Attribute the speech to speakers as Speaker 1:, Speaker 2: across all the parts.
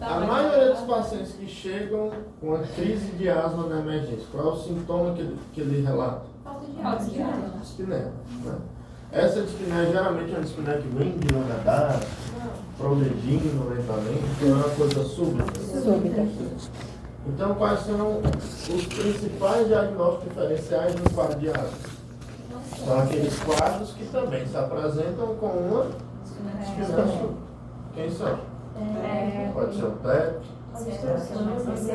Speaker 1: A maioria dos pacientes que chegam com uma crise de asma na emergência, qual é o sintoma que ele relata?
Speaker 2: Falta de ar.
Speaker 1: Dispneia. Né? Essa dispneia geralmente é uma dispneia que vem de longa data, progredindo lentamente, então é uma coisa súbita. Então, quais são os principais diagnósticos diferenciais no quadro de asma? São aqueles quadros que também se apresentam com uma dispneia súbita. Quem são? Pode ser um TEP,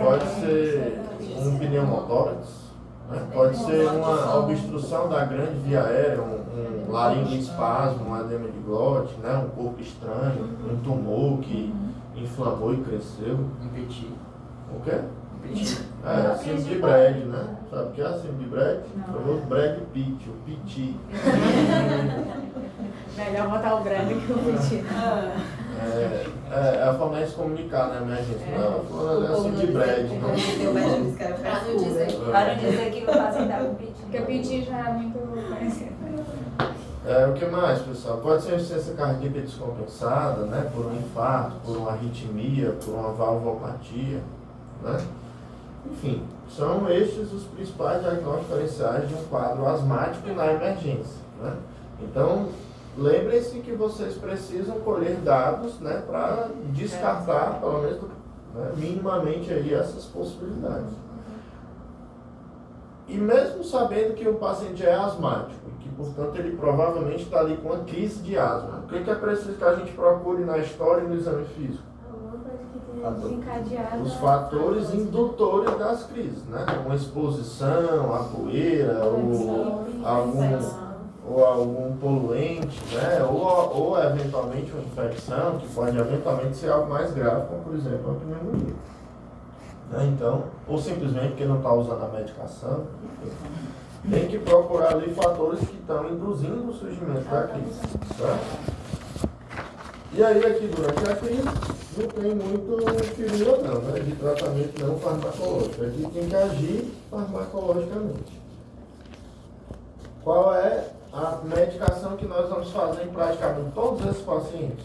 Speaker 1: pode ser um pneumotórax, né? Pode ser uma obstrução da grande via aérea, um laringoespasmo, um edema de glote, né? Um corpo estranho, um tumor que inflamou e cresceu.
Speaker 3: Impetir.
Speaker 1: O quê?
Speaker 3: Impetir.
Speaker 1: Síndrome de Brad, né? Sabe o que é a síndrome de Brad? O famoso Brad Pitt, o Pitti.
Speaker 4: Melhor botar o Brad que o Pitti.
Speaker 1: É a forma de se comunicar, né, emergência? Não, é assim de Brad, né?
Speaker 2: Para não dizer que o paciente está com piti.
Speaker 4: Porque o Pitti já é muito conhecido.
Speaker 1: O que mais, pessoal? Pode ser uma insuficiência cardíaca descompensada, né? Por um infarto, por uma arritmia, por uma valvopatia, né? Enfim, são estes os principais diagnósticos diferenciais de um quadro asmático na emergência, né? Então, lembrem-se que vocês precisam colher dados, né, para descartar, pelo menos, né, minimamente aí essas possibilidades. E mesmo sabendo que o paciente é asmático, e que, portanto, ele provavelmente está ali com uma crise de asma, o que é preciso que a gente procure na história e no exame físico? Os fatores indutores das crises, né? Uma exposição à poeira, ou algum poluente, né? Ou eventualmente uma infecção, que pode eventualmente ser algo mais grave, como por exemplo a pneumonia. Né? Então, ou simplesmente porque não está usando a medicação, enfim. Tem que procurar ali fatores que estão induzindo o surgimento da crise. Tá? E aí aqui durante a crise não tem muito firula não, né? De tratamento não farmacológico. Aqui tem que agir farmacologicamente. Qual é a medicação que nós vamos fazer em praticamente todos esses pacientes?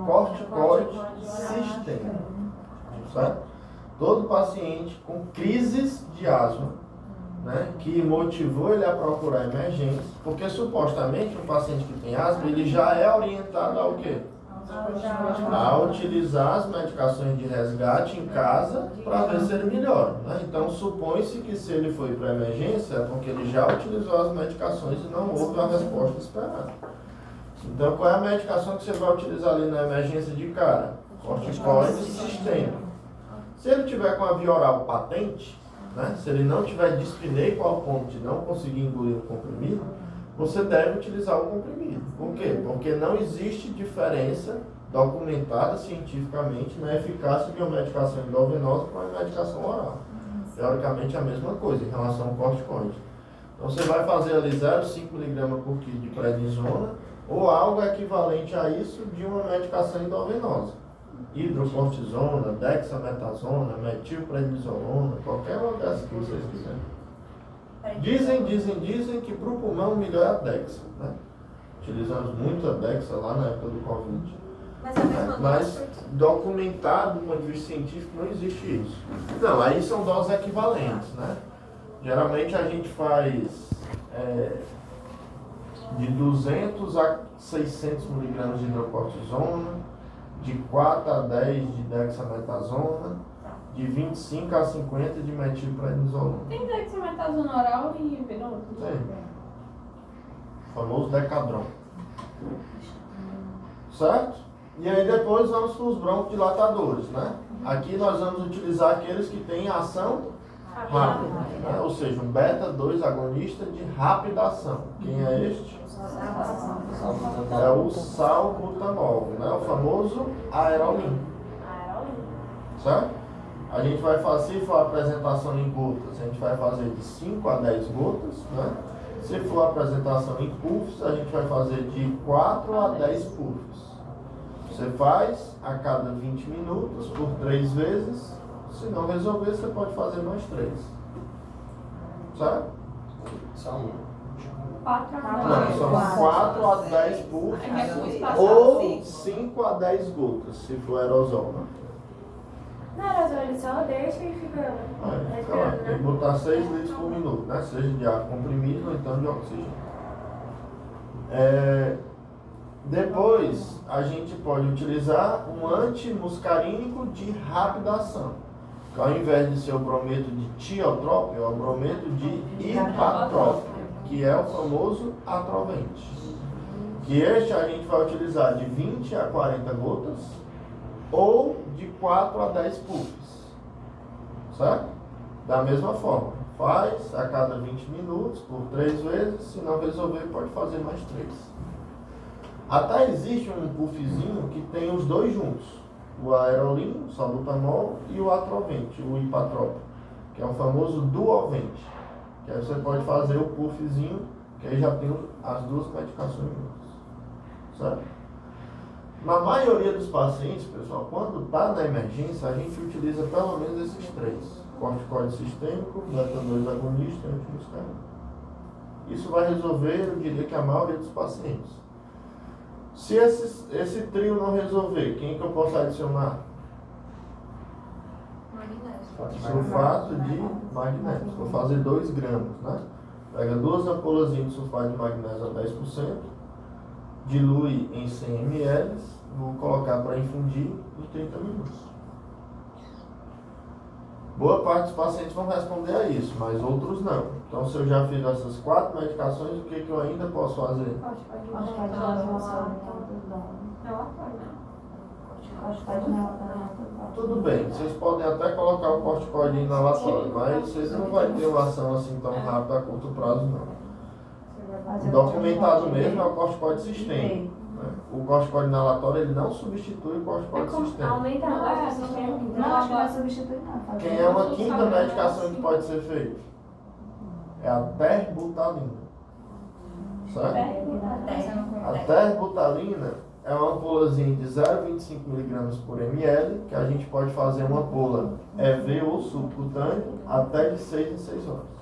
Speaker 1: Corticoide sistêmico. Certo? Todo paciente com crises de asma, né, que motivou ele a procurar emergência, porque supostamente um paciente que tem asma, ele já é orientado ao quê? A utilizar as medicações de resgate em casa para ver se ele melhora. Né? Então supõe-se que se ele foi para emergência é porque ele já utilizou as medicações e não houve a resposta esperada. Então qual é a medicação que você vai utilizar ali na emergência de cara? Corticoide sistêmico. Se ele tiver com a via oral patente, né, se ele não tiver dispneico ao ponto de não conseguir engolir o comprimido, você deve utilizar o comprimido. Por quê? Porque não existe diferença documentada cientificamente na eficácia de uma medicação endovenosa para uma medicação oral. Teoricamente é a mesma coisa em relação ao corticoide. Então você vai fazer ali 0,5 mg por quilo de prednisona ou algo equivalente a isso de uma medicação endovenosa. Hidrocortisona, dexametasona, metilprednisolona, qualquer uma dessas que vocês quiserem. Dizem que para o pulmão o melhor é a Dexa, né? Utilizamos muito a Dexa lá na época do Covid. Mas documentado do ponto de vista científico não existe isso. Não, aí são doses equivalentes, né? Geralmente a gente faz de 200 a 600 mg de hidrocortisona, de 4 a 10 de dexametasona, de 25 a 50 de metilprednisolona.
Speaker 2: Tem dexametasona oral e venoso?
Speaker 1: Tem. O famoso Decadron. Certo? E aí depois vamos para os broncodilatadores, né? Aqui nós vamos utilizar aqueles que têm ação rápida, né? Ou seja, um beta-2 agonista de rápida ação. Quem é este? É o salbutamol, né? O famoso Aerolin. Certo? A gente vai fazer, se for a apresentação em gotas, a gente vai fazer de 5 a 10 gotas, né? Se for a apresentação em puffs, a gente vai fazer de 4 a 10 puffs. Você faz a cada 20 minutos, por 3 vezes. Se não resolver, você pode fazer mais 3. Certo?
Speaker 3: Só um.
Speaker 2: 4 a
Speaker 1: Não, são 4 a 10 puffs ou 5 a 10 gotas, se for aerosol, né?
Speaker 3: Não, aerosol, ele só deixa e fica
Speaker 1: Aí, fica lá. Tem que botar 6 litros por minuto, né? Seja de ar comprimido ou então de oxigênio. Depois, a gente pode utilizar um antimuscarínico de rápida ação. Que ao invés de ser o brometo de tiotrópico, é o brometo de hipatrópico, que é o famoso atrovente. Que este a gente vai utilizar de 20 a 40 gotas ou de 4 a 10 puffs. Certo? Da mesma forma, faz a cada 20 minutos, por 3 vezes. Se não resolver, pode fazer mais 3. Até existe um puffzinho que tem os dois juntos. O aerolim, o salbutamol, e o atrovente, o hipatrópico, que é o famoso duovente. Que aí você pode fazer o puffzinho, que aí já tem as duas medicações juntas. Certo? Na maioria dos pacientes, pessoal, quando está na emergência, a gente utiliza pelo menos esses 3. Corticoide sistêmico, beta-2 agonista e antimuscarínico. Isso vai resolver, eu diria que a maioria dos pacientes. Se esse trio não resolver, quem que eu posso adicionar? Sulfato de magnésio. Vou fazer 2 gramas, né? Pega 2 ampolazinhas de sulfato de magnésio a 10%, dilui em 100 ml, vou colocar para infundir em 30 minutos. Boa parte dos pacientes vão responder a isso, mas outros não. Então, se eu já fiz essas 4 medicações, o que eu ainda posso fazer? Tudo bem, vocês podem até colocar o corticoide inalatório, mas vocês não vão ter uma ação assim tão rápida a curto prazo, não. O documentado mesmo é o corticoide sistêmico. Né? O corticoide inalatório ele não substitui o corticoide sistêmico.
Speaker 3: Aumenta a sistema?
Speaker 4: Não, acho que não substitui não.
Speaker 1: Quem é uma quinta medicação que pode ser feita? É a terbutalina. Certo? A terbutalina é uma ampulazinha de 0,25 mg por ml, que a gente pode fazer uma ampola EV ou subcutâneo até de 6 em 6 horas.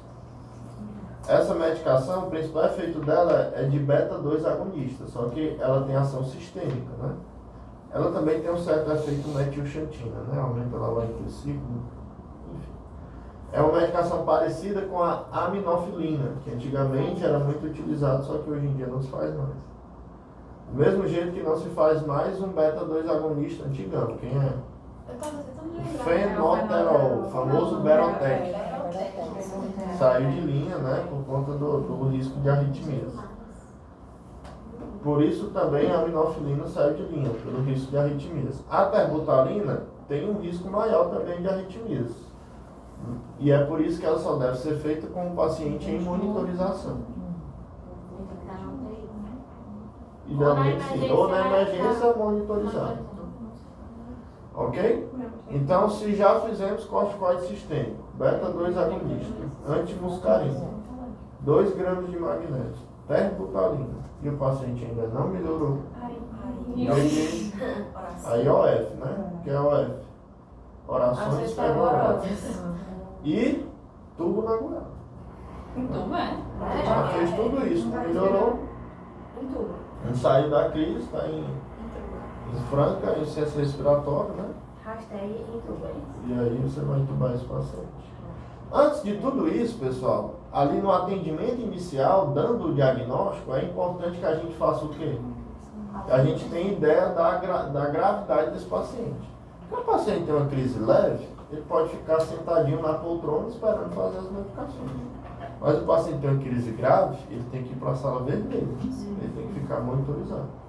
Speaker 1: Essa medicação, o principal efeito dela é de beta-2 agonista, só que ela tem ação sistêmica, né? Ela também tem um certo efeito metilxantina, né? Aumenta lá o anticiclo, enfim. É uma medicação parecida com a aminofilina, que antigamente era muito utilizado, só que hoje em dia não se faz mais. Do mesmo jeito que não se faz mais um beta-2 agonista antigão, quem é?
Speaker 2: Eu tava tentando lembrar.
Speaker 1: Fenoterol, o famoso Berotec. Saiu de linha, né, por conta do risco de arritmias. Por isso também a aminofilina saiu de linha, pelo risco de arritmias. A terbutalina tem um risco maior também de arritmias. E é por isso que ela só deve ser feita com o paciente em monitorização. Idealmente sim, ou na emergência monitorizada. Ok? Então, se já fizemos corticoide sistêmico, beta-2 agonista, antimuscarínico, 2 gramas de magnésio, terbutalina, e o paciente ainda não melhorou, a IOF, né? Que é a OF, orações ferroráticas, e tubo na goela.
Speaker 2: Então,
Speaker 1: Já fez tudo isso, não melhorou, não saiu da crise, está em franca insuficiência respiratória, né? E aí você vai entubar esse paciente. Antes de tudo isso, pessoal, ali no atendimento inicial, dando o diagnóstico, é importante que a gente faça o quê? Que a gente tenha ideia da gravidade desse paciente. Porque o paciente tem uma crise leve, ele pode ficar sentadinho na poltrona esperando fazer as medicações. Mas o paciente tem uma crise grave, ele tem que ir para a sala vermelha. Ele tem que ficar monitorizado.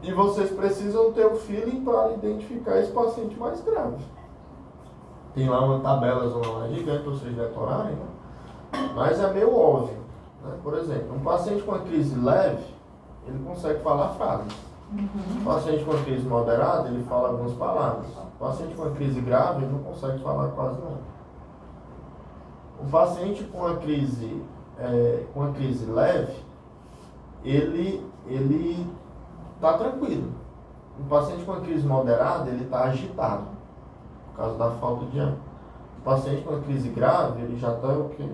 Speaker 1: E vocês precisam ter o feeling para identificar esse paciente mais grave. Tem lá uma tabela lá gigante para vocês decorarem, né? Mas é meio óbvio. Né? Por exemplo, um paciente com uma crise leve, ele consegue falar frases. Um paciente com uma crise moderada, ele fala algumas palavras. Um paciente com uma crise grave, ele não consegue falar quase nada. Um paciente com uma crise leve, ele está tranquilo. Um paciente com uma crise moderada, ele está agitado, por causa da falta de ar. Um paciente com uma crise grave, ele já está o quê?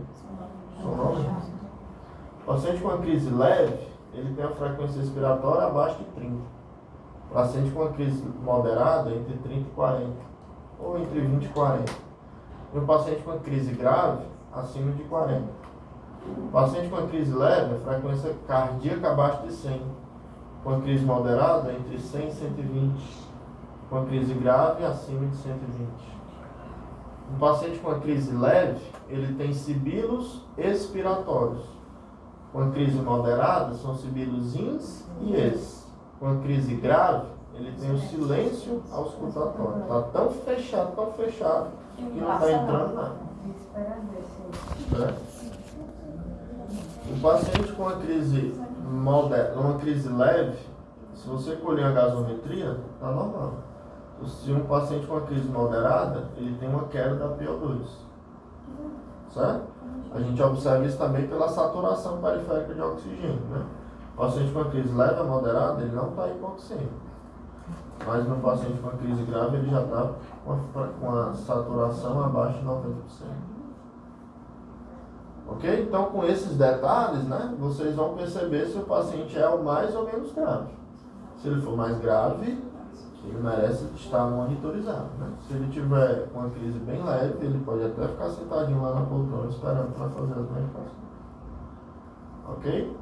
Speaker 1: Sonolento. O paciente com uma crise leve, ele tem a frequência respiratória abaixo de 30. O paciente com uma crise moderada, entre 30 e 40. Ou entre 20 e 40. E o paciente com uma crise grave, acima de 40. O paciente com uma crise leve, a frequência cardíaca abaixo de 100. Com uma crise moderada, entre 100 e 120. Com uma crise grave, acima de 120. Um paciente com uma crise leve, ele tem sibilos expiratórios. Com uma crise moderada, são sibilos ins e ex. Com uma crise grave, ele tem o silêncio auscultatório. Está tão fechado, que não está entrando nada. O paciente com uma crise leve, se você colher a gasometria, está normal. Se um paciente com uma crise moderada, ele tem uma queda da PO2. Certo? A gente observa isso também pela saturação periférica de oxigênio, né? O paciente com uma crise leve a moderada, ele não está hipoxêmico. Mas no paciente com uma crise grave, ele já está com a saturação abaixo de 90%. Ok? Então, com esses detalhes, né, vocês vão perceber se o paciente é o mais ou menos grave. Se ele for mais grave, ele merece estar monitorizado, né? Se ele tiver uma crise bem leve, ele pode até ficar sentadinho lá na poltrona esperando para fazer as medicações. Ok?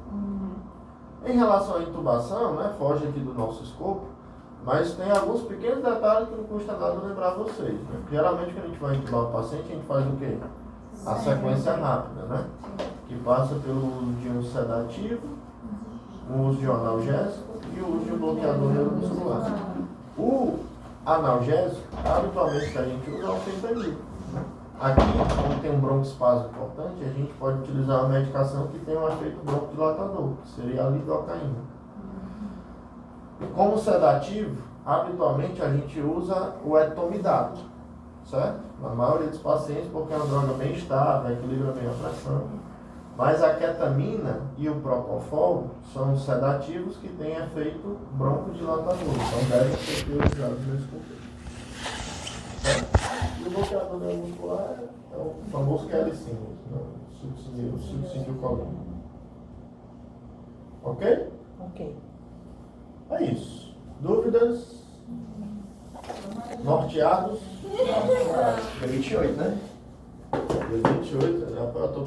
Speaker 1: Em relação à intubação, né, foge aqui do nosso escopo, mas tem alguns pequenos detalhes que não custa nada lembrar vocês, né? Geralmente, quando a gente vai intubar o paciente, a gente faz o quê? A sequência rápida, né? Que passa pelo uso de um sedativo, o uso de um analgésico e o uso de um bloqueador neuromuscular. O analgésico, habitualmente que a gente usa é o fentanil. Aqui, quando tem um broncoespasmo importante, a gente pode utilizar uma medicação que tem um efeito broncodilatador, que seria a lidocaína. Como sedativo, habitualmente a gente usa o etomidato, certo? Na maioria dos pacientes, porque é uma droga bem estável, equilibra bem a pressão. Mas a ketamina e o propofol são sedativos que têm efeito broncodilatador, então devem ser utilizados nesse contexto. E o bloqueador neuromuscular é o famoso QL5, né? O subsídio colônico. Ok?
Speaker 5: Ok.
Speaker 1: É isso. Dúvidas? Norteados? Dia 28, né? Dia 28, eu tô